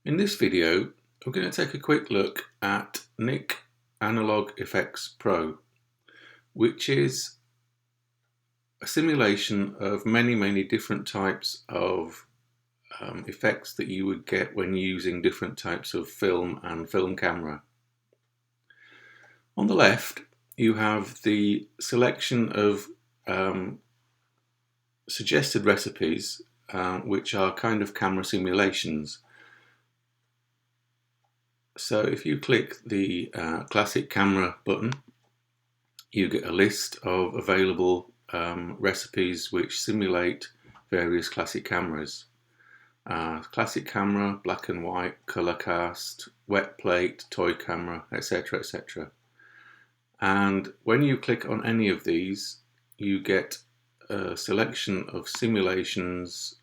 In this video, we're going to take a quick look at Nik Analog Efex Pro, which is a simulation of many different types of effects that you would get when using different types of film and film camera. On the left, you have the selection of suggested recipes, which are kind of camera simulations. So if you click the classic camera button, you get a list of available recipes which simulate various classic cameras. Classic camera, black and white, color cast, wet plate, toy camera, etc, etc. And when you click on any of these, you get a selection of simulations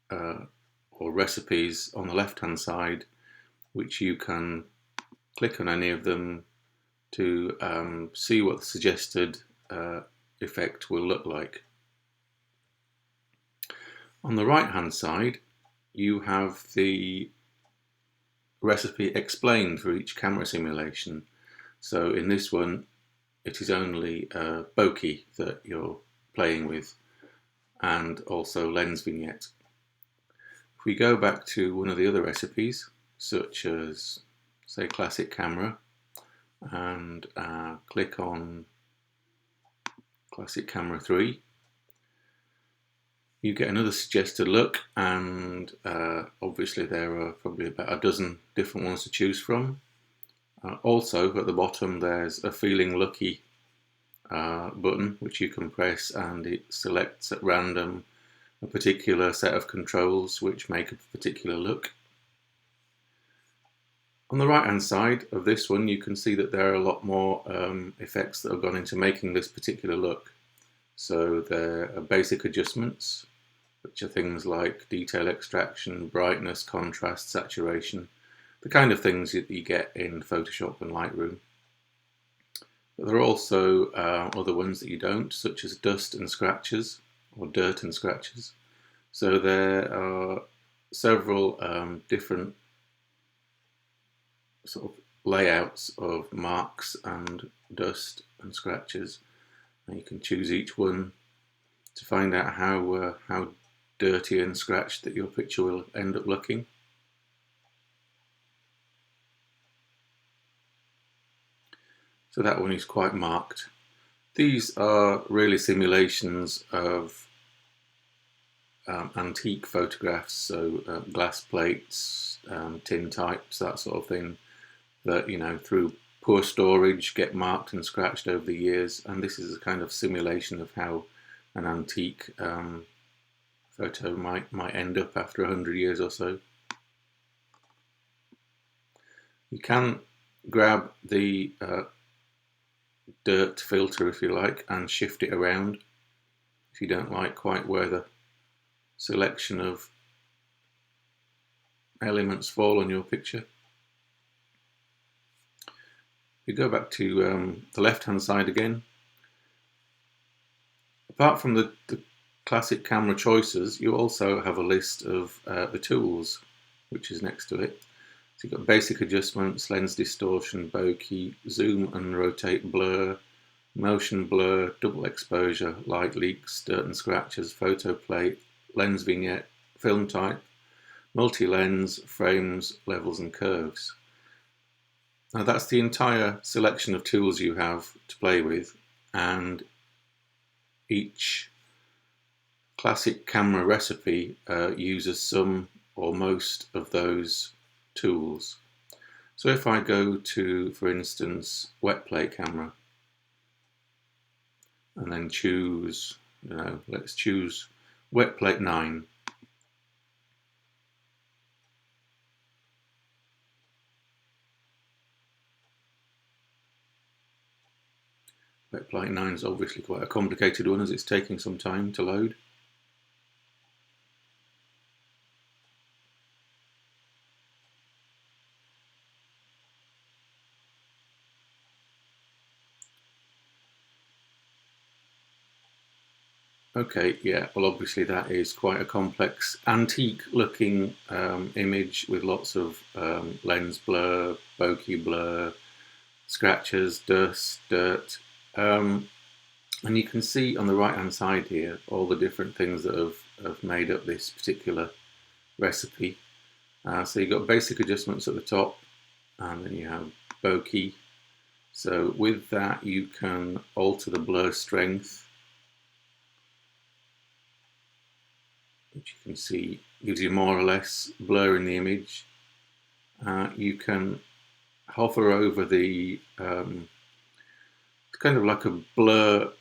or recipes on the left hand side, which you can click on any of them to see what the suggested effect will look like. On the right hand side, you have the recipe explained for each camera simulation. So in this one, it is only bokeh that you're playing with, and also lens vignette. If we go back to one of the other recipes, such as, say, classic camera, and click on classic camera 3, you get another suggested look, and obviously there are probably about a dozen different ones to choose from. Also at the bottom there's a feeling lucky button which you can press, and it selects at random a particular set of controls which make a particular look. On the right hand side of this one, you can see that there are a lot more effects that have gone into making this particular look. So there are basic adjustments, which are things like detail extraction, brightness, contrast, saturation, the kind of things that you get in Photoshop and Lightroom. But there are also other ones that you don't, such as dust and scratches, or dirt and scratches. So there are several different sort of layouts of marks and dust and scratches, and you can choose each one to find out how dirty and scratched that your picture will end up looking. So that one is quite marked. These are really simulations of antique photographs, so glass plates, tin types, that sort of thing, that, you know, through poor storage get marked and scratched over the years, and this is a kind of simulation of how an antique photo might end up after 100 years or so. You can grab the dirt filter, if you like, and shift it around if you don't like quite where the selection of elements fall on your picture. If you go back to the left hand side again, apart from the classic camera choices, you also have a list of the tools which is next to it. So you've got basic adjustments, lens distortion, bokeh, zoom and rotate, blur, motion blur, double exposure, light leaks, dirt and scratches, photo plate, lens vignette, film type, multi-lens, frames, levels and curves. Now that's the entire selection of tools you have to play with, and each classic camera recipe uses some or most of those tools. So if I go to, for instance, wet plate camera, and then choose, let's choose wet plate 9. Wet plate 9 is obviously quite a complicated one, as it's taking some time to load. Okay, yeah, well obviously that is quite a complex, antique looking image with lots of lens blur, bokeh blur, scratches, dust, dirt. And you can see on the right hand side here all the different things that have made up this particular recipe. So you've got basic adjustments at the top, and then you have bokeh. So with that you can alter the blur strength, which you can see gives you more or less blur in the image. You can hover over the, it's kind of like a blur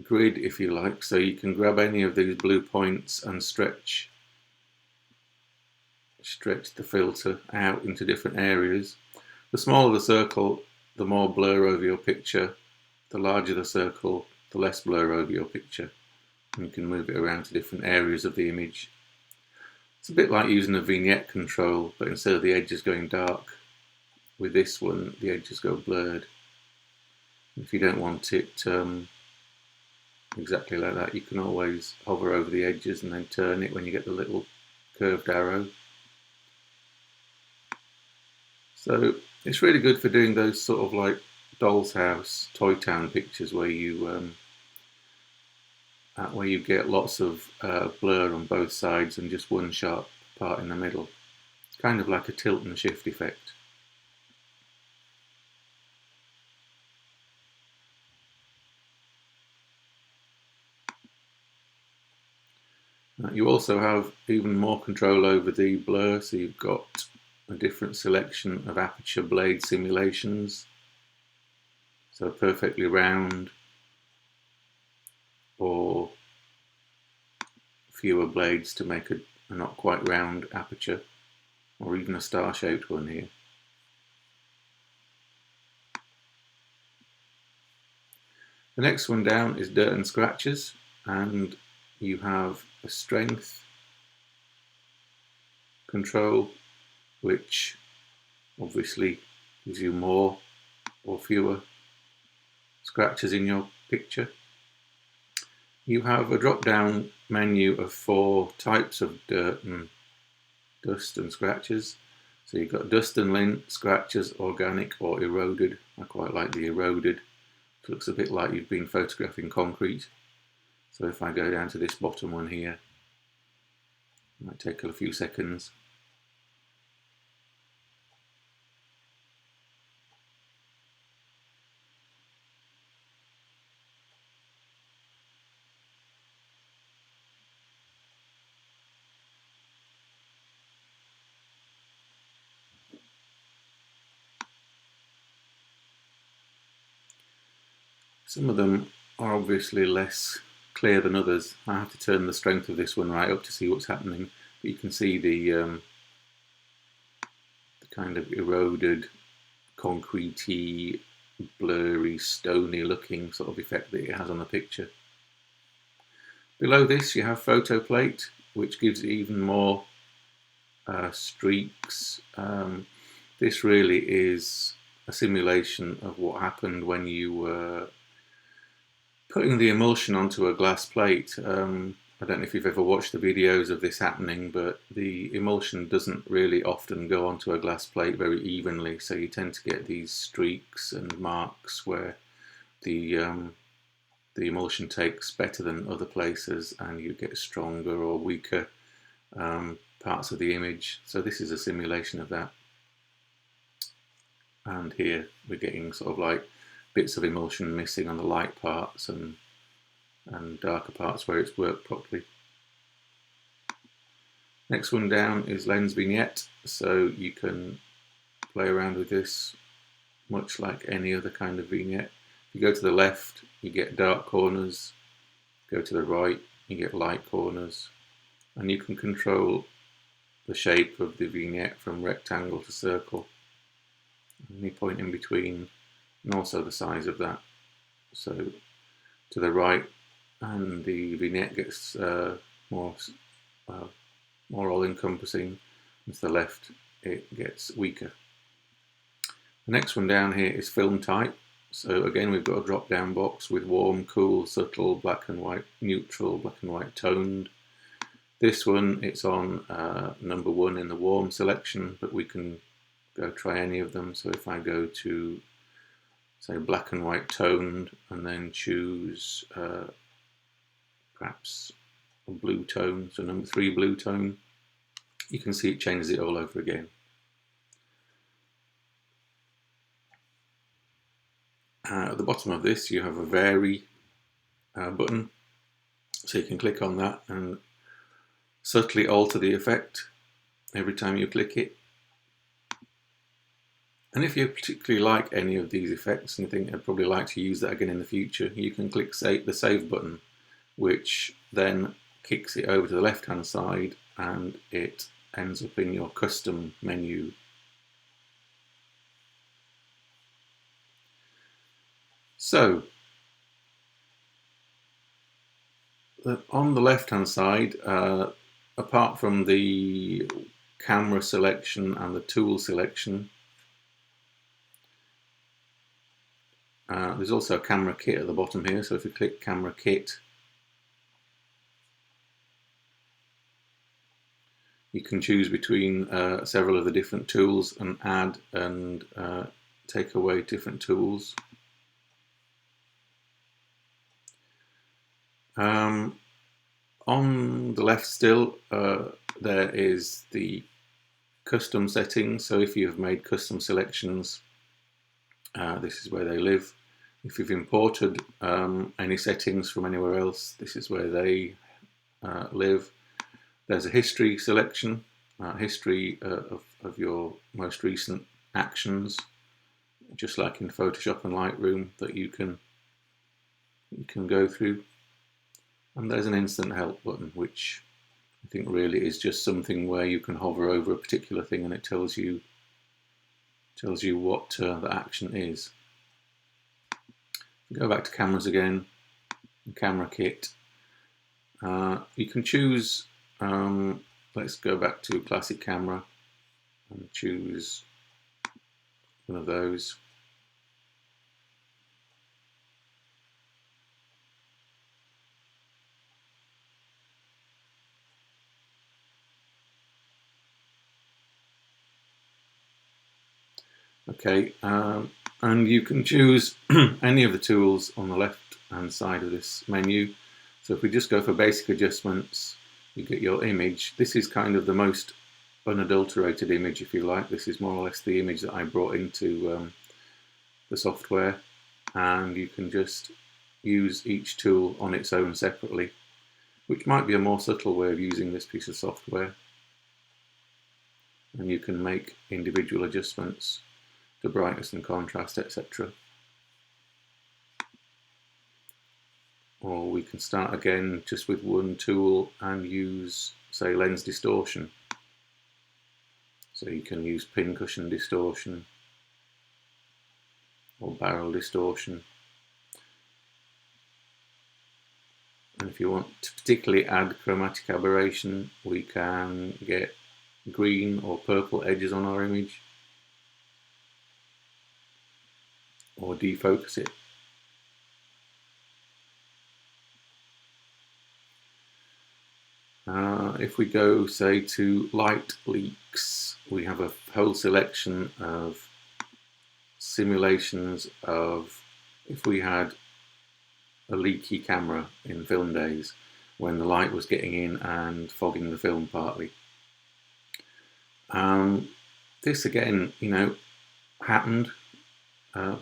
grid if you like, so you can grab any of these blue points and stretch the filter out into different areas. The smaller the circle, the more blur over your picture. The larger the circle, the less blur over your picture. And you can move it around to different areas of the image. It's a bit like using a vignette control, but instead of the edges going dark, with this one the edges go blurred. If you don't want it exactly like that, you can always hover over the edges and then turn it when you get the little curved arrow. So it's really good for doing those sort of like doll's house, toy town pictures where you get lots of blur on both sides and just one sharp part in the middle. It's kind of like a tilt and shift effect. You also have even more control over the blur, so you've got a different selection of aperture blade simulations, so perfectly round or fewer blades to make a not quite round aperture, or even a star-shaped one here. The next one down is dirt and scratches, and you have a strength control, which obviously gives you more or fewer scratches in your picture. You have a drop-down menu of 4 types of dirt and dust and scratches. So you've got dust and lint, scratches, organic or eroded. I quite like the eroded. It looks a bit like you've been photographing concrete. So if I go down to this bottom one here, it might take a few seconds. Some of them are obviously less clear than others. I have to turn the strength of this one right up to see what's happening. But you can see the kind of eroded, concretey, blurry, stony looking sort of effect that it has on the picture. Below this you have photo plate, which gives it even more streaks. This really is a simulation of what happened when you were putting the emulsion onto a glass plate. I don't know if you've ever watched the videos of this happening, but the emulsion doesn't really often go onto a glass plate very evenly, so you tend to get these streaks and marks where the emulsion takes better than other places and you get stronger or weaker parts of the image. So this is a simulation of that. And here we're getting sort of like bits of emulsion missing on the light parts and darker parts where it's worked properly. Next one down is lens vignette, so you can play around with this much like any other kind of vignette. If you go to the left, you get dark corners. Go to the right, you get light corners, and you can control the shape of the vignette from rectangle to circle, any point in between, and also the size of that. So to the right, and the vignette gets more all-encompassing, and to the left it gets weaker. The next one down here is film type. So again, we've got a drop down box with warm, cool, subtle, black and white, neutral, black and white, toned. This one, it's on number 1 in the warm selection, but we can go try any of them. So if I go to, say, black and white toned, and then choose perhaps a blue tone, so number 3 blue tone, you can see it changes it all over again. At the bottom of this, you have a vary button, so you can click on that and subtly alter the effect every time you click it. And if you particularly like any of these effects and you think I'd probably like to use that again in the future, you can click the save button, which then kicks it over to the left hand side and it ends up in your custom menu. So on the left hand side, apart from the camera selection and the tool selection, there's also a camera kit at the bottom here. So if you click camera kit, you can choose between several of the different tools and add and take away different tools. On the left still, there is the custom settings. So if you have made custom selections, this is where they live. If you've imported any settings from anywhere else, this is where they live. There's a history selection, history of your most recent actions, just like in Photoshop and Lightroom, that you can go through. And there's an instant help button, which I think really is just something where you can hover over a particular thing and it tells you what the action is. Go back to cameras again, camera kit. You can choose, let's go back to classic camera and choose one of those. Okay, and you can choose any of the tools on the left hand side of this menu. So if we just go for basic adjustments, you get your image. This is kind of the most unadulterated image, if you like. This is more or less the image that I brought into the software, and you can just use each tool on its own separately, which might be a more subtle way of using this piece of software. And you can make individual adjustments to brightness and contrast, etc. Or we can start again just with one tool and use, say, lens distortion. So you can use pincushion distortion or barrel distortion. And if you want to particularly add chromatic aberration, we can get green or purple edges on our image, or defocus it. If we go, say, to light leaks, we have a whole selection of simulations of if we had a leaky camera in film days when the light was getting in and fogging the film partly. This again, happened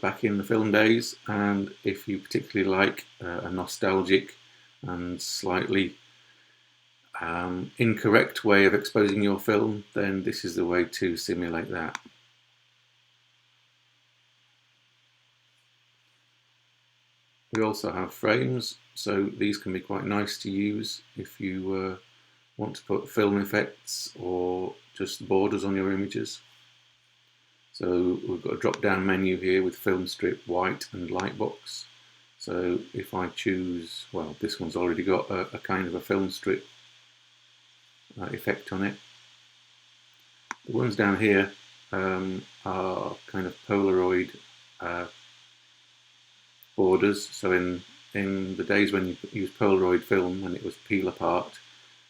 back in the film days, and if you particularly like a nostalgic and slightly incorrect way of exposing your film, then this is the way to simulate that. We also have frames, so these can be quite nice to use if you want to put film effects or just borders on your images. So we've got a drop-down menu here with film strip, white and lightbox. So if I choose, well, this one's already got a kind of a film strip effect on it. The ones down here are kind of Polaroid borders. So in the days when you used Polaroid film and it was peel apart,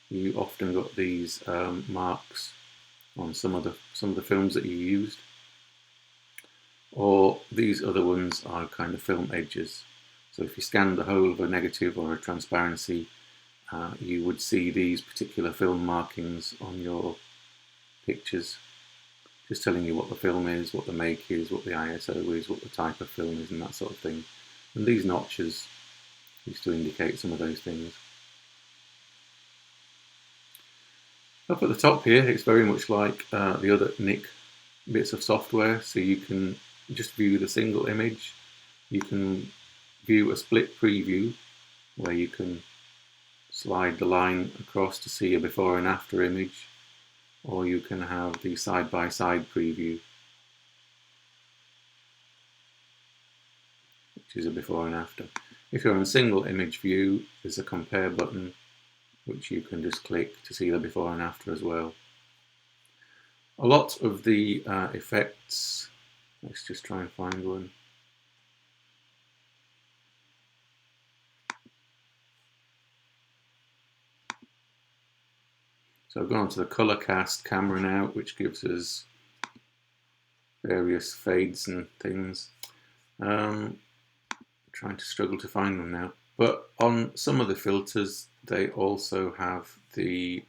you often got these marks on some of the films that you used. Or these other ones are kind of film edges. So if you scan the whole of a negative or a transparency, you would see these particular film markings on your pictures, just telling you what the film is, what the make is, what the ISO is, what the type of film is, and that sort of thing. And these notches used to indicate some of those things. Up at the top here, it's very much like the other Nik bits of software, so you can just view the single image. You can view a split preview where you can slide the line across to see a before and after image, or you can have the side-by-side preview, which is a before and after. If you're in single image view, there's a compare button which you can just click to see the before and after as well. A lot of the effects, let's just try and find one. So I've gone on to the color cast camera now, which gives us various fades and things. Trying to struggle to find them now. But on some of the filters, they also have the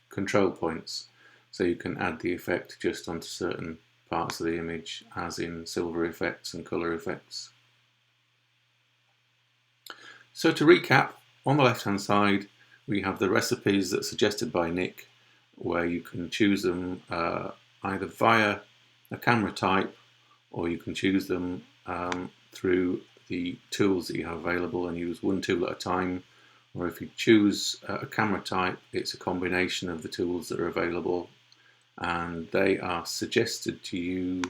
control points. So you can add the effect just onto certain parts of the image, as in silver effects and color effects. So to recap, on the left hand side, we have the recipes that are suggested by Nik, where you can choose them either via a camera type, or you can choose them through the tools that you have available and use one tool at a time. Or if you choose a camera type, it's a combination of the tools that are available, and they are suggested to you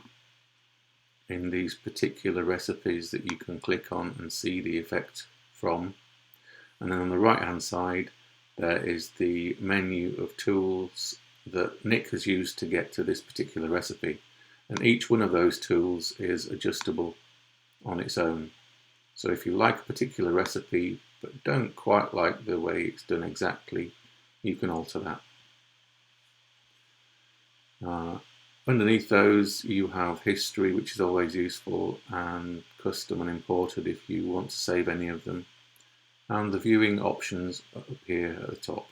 in these particular recipes that you can click on and see the effect from. And then on the right hand side, there is the menu of tools that Nik has used to get to this particular recipe, and each one of those tools is adjustable on its own. So if you like a particular recipe but don't quite like the way it's done exactly, you can alter that. Underneath those you have history, which is always useful, and custom and imported if you want to save any of them, and the viewing options up here at the top.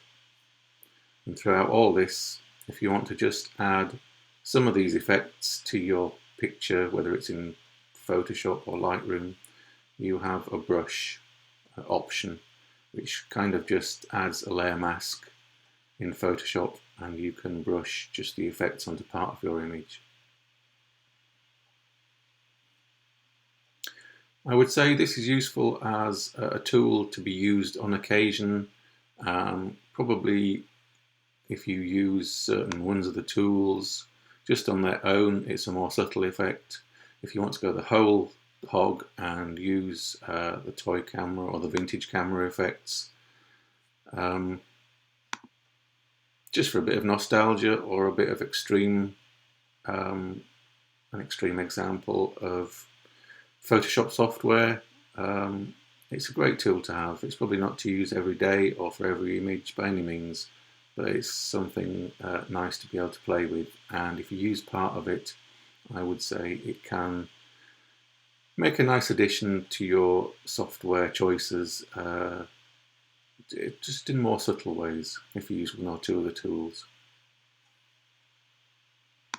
And throughout all this, if you want to just add some of these effects to your picture, whether it's in Photoshop or Lightroom, you have a brush option, which kind of just adds a layer mask in Photoshop, and you can brush just the effects onto part of your image. I would say this is useful as a tool to be used on occasion. Probably if you use certain ones of the tools just on their own, it's a more subtle effect. If you want to go the whole hog and use the toy camera or the vintage camera effects, just for a bit of nostalgia or a bit of extreme, an extreme example of Photoshop software, it's a great tool to have. It's probably not to use every day or for every image by any means, but it's something nice to be able to play with. And if you use part of it, I would say it can make a nice addition to your software choices, just in more subtle ways if you use one or two of the tools.